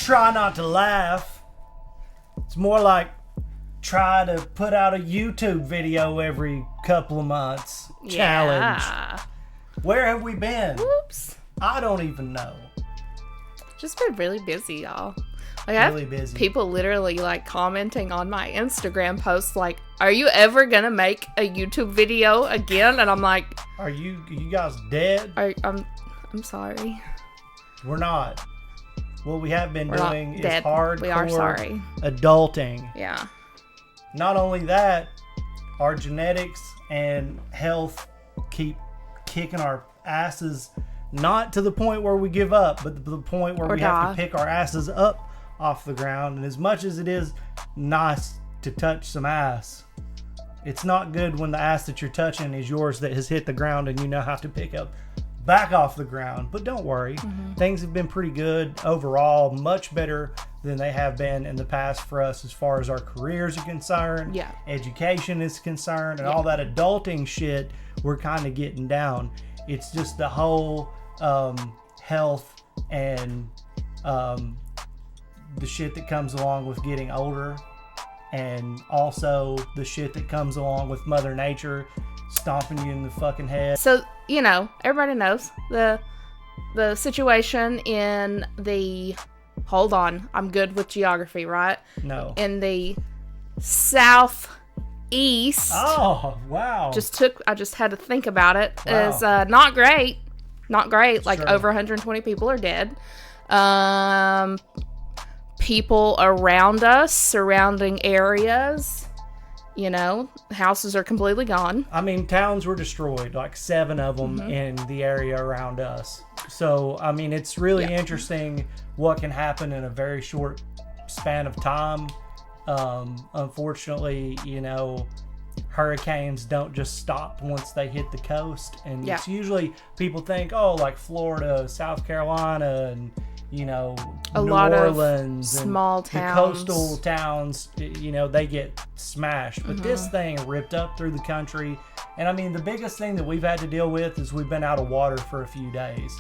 try not to laugh. It's more like try to put out a YouTube video every couple of months. Challenge. Where have we been? Whoops. I don't even know. Just been really busy, y'all. Like, I have busy. People literally like commenting on my Instagram posts like, are you ever gonna make a YouTube video again? And I'm like, are you guys dead? I'm sorry. We're not. What we have been doing is hardcore we are sorry. Adulting. Yeah. Not only that, our genetics and health keep kicking our asses, not to the point where we give up, but to the point where we have to pick our asses up off the ground. And as much as it is nice to touch some ass, it's not good when the ass that you're touching is yours that has hit the ground and you now have to pick up back off the ground. But don't worry, things have been pretty good overall, much better than they have been in the past for us as far as our careers are concerned, education is concerned, and all that adulting shit we're kind of getting down. It's just the whole health and the shit that comes along with getting older, and also the shit that comes along with Mother Nature stomping you in the fucking head. So, you know, everybody knows the situation in the, hold on, I'm good with geography, right? No. In the southeast. Oh, wow. I just had to think about it. Wow. Is not great. Not great. Like, Sure. over 120 people are dead. People around us, surrounding areas, you know, houses are completely gone. I mean, towns were destroyed, like 7 of them in the area around us. So, I mean, it's really interesting what can happen in a very short span of time. Unfortunately, you know, hurricanes don't just stop once they hit the coast. And it's usually, people think, oh, like Florida, South Carolina, and, you know, New Orleans, small and towns. the coastal towns, you know, they get smashed. But this thing ripped up through the country. And I mean, the biggest thing that we've had to deal with is we've been out of water for a few days.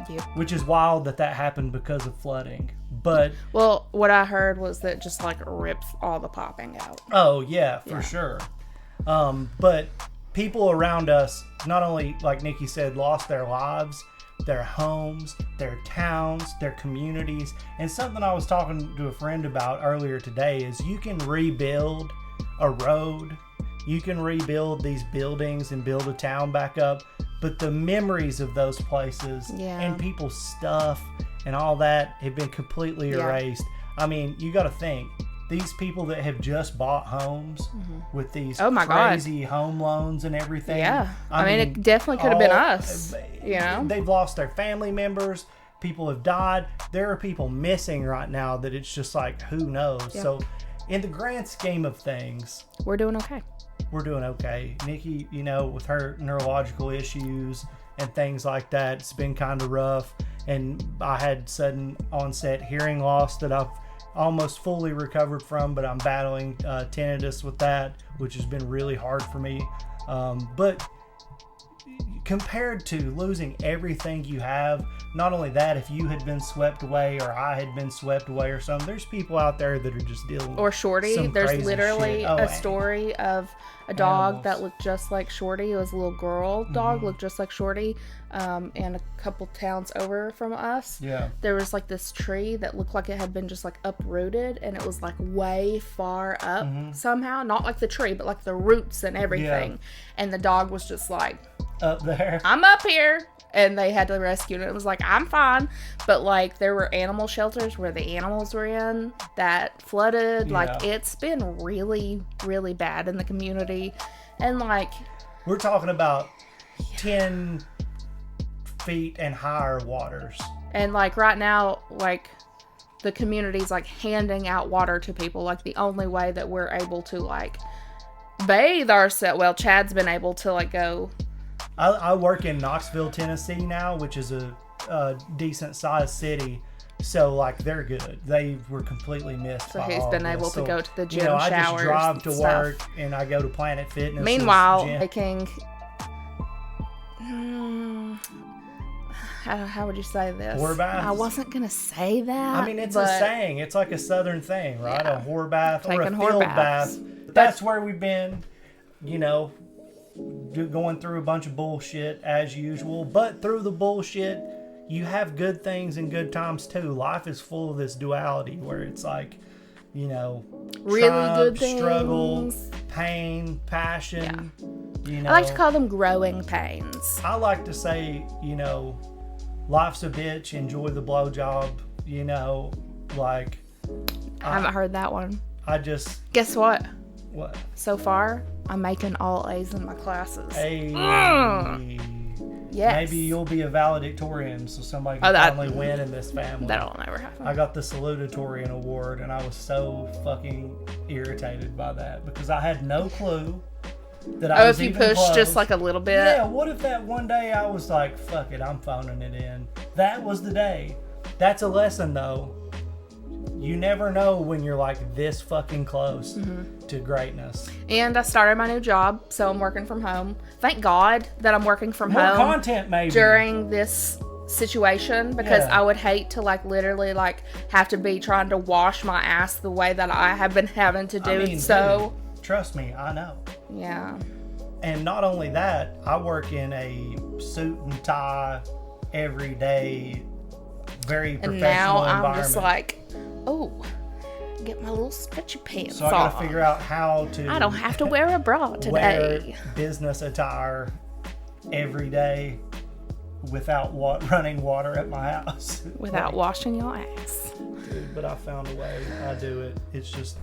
Yep. Which is wild that happened because of flooding. But well, what I heard was that just like rips all the popping out. Oh yeah, for sure. But people around us, not only, like Nikki said, lost their lives, their homes, their towns, their communities. And something I was talking to a friend about earlier today is you can rebuild a road, you can rebuild these buildings and build a town back up, but the memories of those places and people's stuff and all that have been completely erased. I mean, you got to think, these people that have just bought homes with these crazy home loans and everything. Yeah. I mean, it definitely could have been us. You know? They've lost their family members. People have died. There are people missing right now that it's just like, who knows? Yeah. So, in the grand scheme of things, we're doing okay. We're doing okay. Nikki, you know, with her neurological issues and things like that, it's been kind of rough. And I had sudden onset hearing loss that I've almost fully recovered from, but I'm battling tinnitus with that, which has been really hard for me. But compared to losing everything you have, not only that, if you had been swept away or I had been swept away or something, there's people out there that are just dealing or Shorty. Some There's crazy literally shit. a story of a dog that looked just like Shorty. It was a little girl dog, looked just like Shorty. And a couple towns over from us, there was like this tree that looked like it had been just like uprooted, and it was like way far up somehow, not like the tree, but like the roots and everything. And the dog was just like, up there, I'm up here. And they had to rescue it. And it was like, I'm fine. But like, there were animal shelters where the animals were in that flooded. Like, it's been really, really bad in the community. And like, we're talking about 10 feet and higher waters. And like right now, like the community's like handing out water to people. Like the only way that we're able to like bathe ourselves. Well, Chad's been able to like go. I work in Knoxville, Tennessee now, which is a decent sized city. So like they're good. They were completely missed. So he's been able to go to the gym, I showers, just drive to stuff. work and I go to Planet Fitness. Meanwhile, making how would you say this? Whore baths? I wasn't going to say that. I mean, it's a saying. It's like a southern thing, right? Yeah. A whore bath or a Taking field whore baths. bath. That's where we've been, you know, going through a bunch of bullshit as usual. But through the bullshit, you have good things and good times too. Life is full of this duality where it's like, you know, really triumph, good things, struggle, pain, passion. Yeah. You know, I like to call them growing pains. I like to say, you know, life's a bitch, enjoy the blowjob, you know, like. I haven't heard that one. I just. Guess what? What? So far, I'm making all A's in my classes. Hey. Yes. Maybe you'll be a valedictorian so somebody can finally win in this family. That'll never happen. I got the salutatorian award and I was so fucking irritated by that because I had no clue that I was even close. If you push just like a little bit? Yeah, what if that one day I was like, fuck it, I'm phoning it in. That was the day. That's a lesson though. You never know when you're like this fucking close to greatness. And I started my new job, so I'm working from home. Thank God that I'm working from home. More content maybe. During this situation, because I would hate to like literally like have to be trying to wash my ass the way that I have been having to do. I mean, so dude, trust me, I know. Yeah. And not only that, I work in a suit and tie every day, very professional environment. And now I'm just like, oh, get my little stretchy pants So I got to figure out how to. I don't have to wear a bra today. Wear business attire every day without running water at my house. Without washing your ass. Dude, but I found a way. I do it. It's just,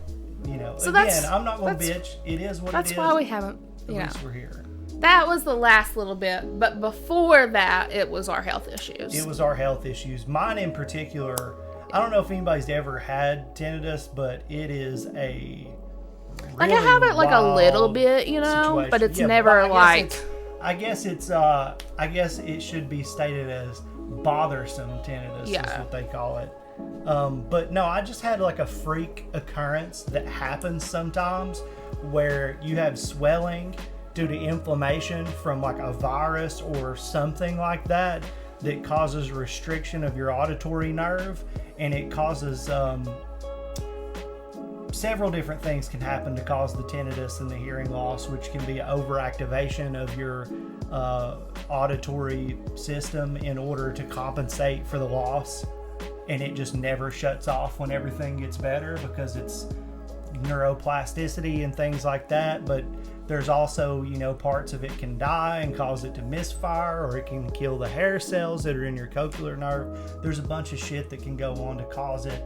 you know. So again, I'm not going to bitch. It is what it is. That's why we haven't. At least we're here. That was the last little bit, but before that, it was our health issues. It was our health issues. Mine in particular. I don't know if anybody's ever had tinnitus, but it is a really like I have it like a little bit, you know, situation. But it's never like. I guess it should be stated as bothersome tinnitus is what they call it. But no, I just had like a freak occurrence that happens sometimes where you have swelling due to inflammation from like a virus or something like that that causes restriction of your auditory nerve, and it causes several different things can happen to cause the tinnitus and the hearing loss, which can be overactivation of your auditory system in order to compensate for the loss, and it just never shuts off when everything gets better because it's neuroplasticity and things like that. But there's also, you know, parts of it can die and cause it to misfire, or it can kill the hair cells that are in your cochlear nerve. There's a bunch of shit that can go on to cause it.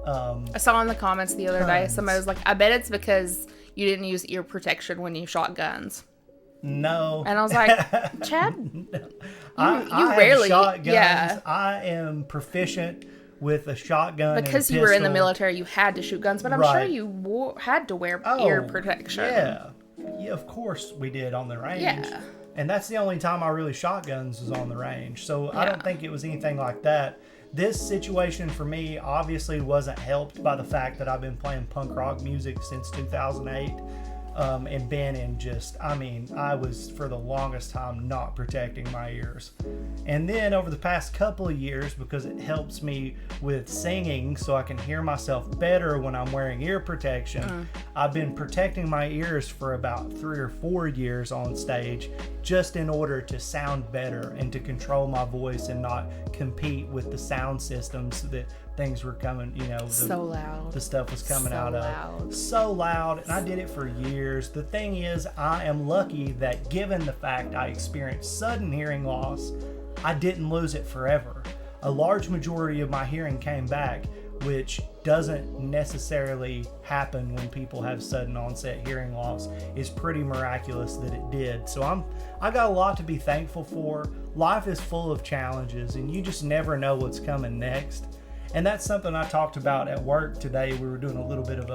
I saw in the comments the other day, somebody was like, I bet it's because you didn't use ear protection when you shot guns. No. And I was like, Chad, no. I rarely shot guns. Yeah. I am proficient with a shotgun because and a you were in the military, you had to shoot guns, but I'm sure you had to wear ear protection. Yeah, of course we did on the range. Yeah. And that's the only time I really shot guns was on the range. So I don't think it was anything like that. This situation for me obviously wasn't helped by the fact that I've been playing punk rock music since 2008. And been in I was for the longest time not protecting my ears. And then over the past couple of years, because it helps me with singing so I can hear myself better when I'm wearing ear protection, I've been protecting my ears for about 3 or 4 years on stage just in order to sound better and to control my voice and not compete with the sound systems that things were coming, you know, so loud. The stuff was coming out of. So loud. And I did it for years. The thing is, I am lucky that given the fact I experienced sudden hearing loss, I didn't lose it forever. A large majority of my hearing came back, which doesn't necessarily happen when people have sudden onset hearing loss. It's pretty miraculous that it did. So I got a lot to be thankful for. Life is full of challenges, and you just never know what's coming next. And that's something I talked about at work today. We were doing a little bit of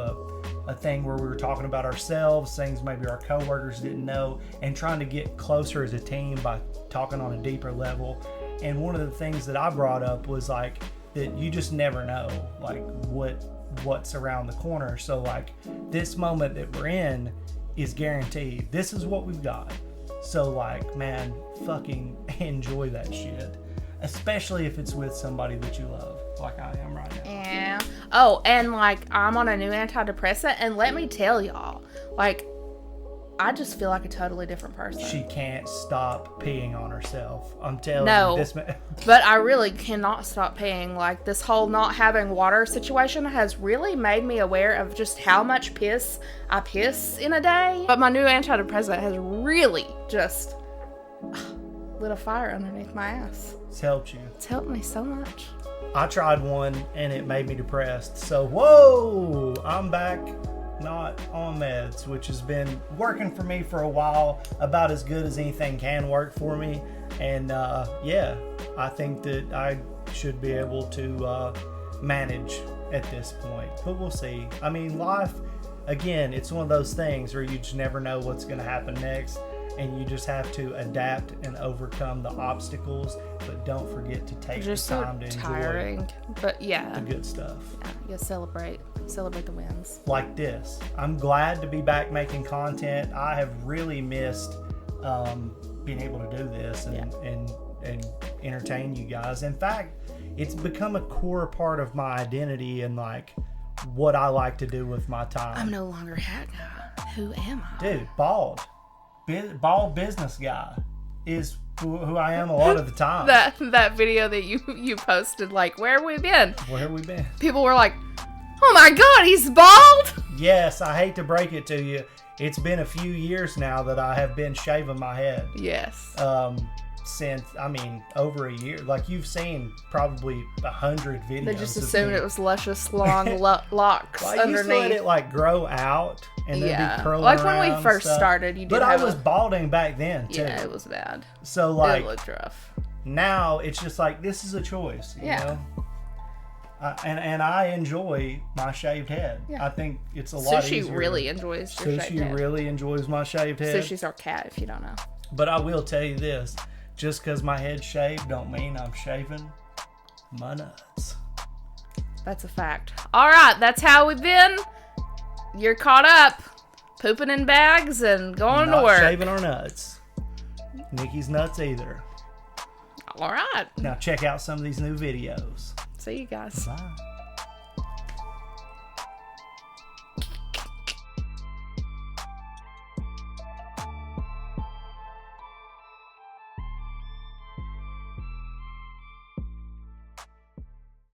a thing where we were talking about ourselves, things maybe our coworkers didn't know, and trying to get closer as a team by talking on a deeper level. And one of the things that I brought up was like that you just never know like what's around the corner. So like this moment that we're in is guaranteed. This is what we've got. So like, man, fucking enjoy that shit. especially if it's with somebody that you love, like I am right now. Yeah. Oh, and like I'm on a new antidepressant, and let me tell y'all, like I just feel like a totally different person. She can't stop peeing on herself. I'm telling you. This but I really cannot stop peeing. Like, this whole not having water situation has really made me aware of just how much piss I piss in a day. But my new antidepressant has really just lit a fire underneath my ass. It's helped you. It's helped me so much. I tried one and it made me depressed. So, whoa, I'm back. Not on meds, which has been working for me for a while, about as good as anything can work for me. And yeah, I think that I should be able to manage at this point, but we'll see. I mean, life, again, it's one of those things where you just never know what's going to happen next, and you just have to adapt and overcome the obstacles, but don't forget to take the time to enjoy but yeah, the good stuff. Yeah, celebrate the wins. Like this. I'm glad to be back making content. I have really missed being able to do this and entertain you guys. In fact, it's become a core part of my identity and like what I like to do with my time. I'm no longer Hatguy. Who am I? Dude, bald business guy is who I am a lot of the time. That video that you posted, like, where have we been? People were like, oh my god, he's bald? Yes, I hate to break it to you. It's been a few years now that I have been shaving my head. Yes. Since, I mean, over a year. Like, you've seen probably 100 videos. They just assumed it was luscious, long locks well, I underneath. used to let it, like, grow out and then be curling like around. When we first started, you did. But I was balding back then, too. Yeah, it was bad. So, like, it looked rough. Now, it's just like, this is a choice, you know? And I enjoy my shaved head. Yeah. I think it's a lot easier. Sushi really enjoys your shaved head. Sushi really enjoys my shaved head. Sushi's our cat, if you don't know. But I will tell you this. Just because my head's shaved don't mean I'm shaving my nuts. That's a fact. All right, that's how we've been. You're caught up. Pooping in bags and going to work. Not shaving our nuts. Nikki's nuts either. All right. Now check out some of these new videos. See you guys. Bye.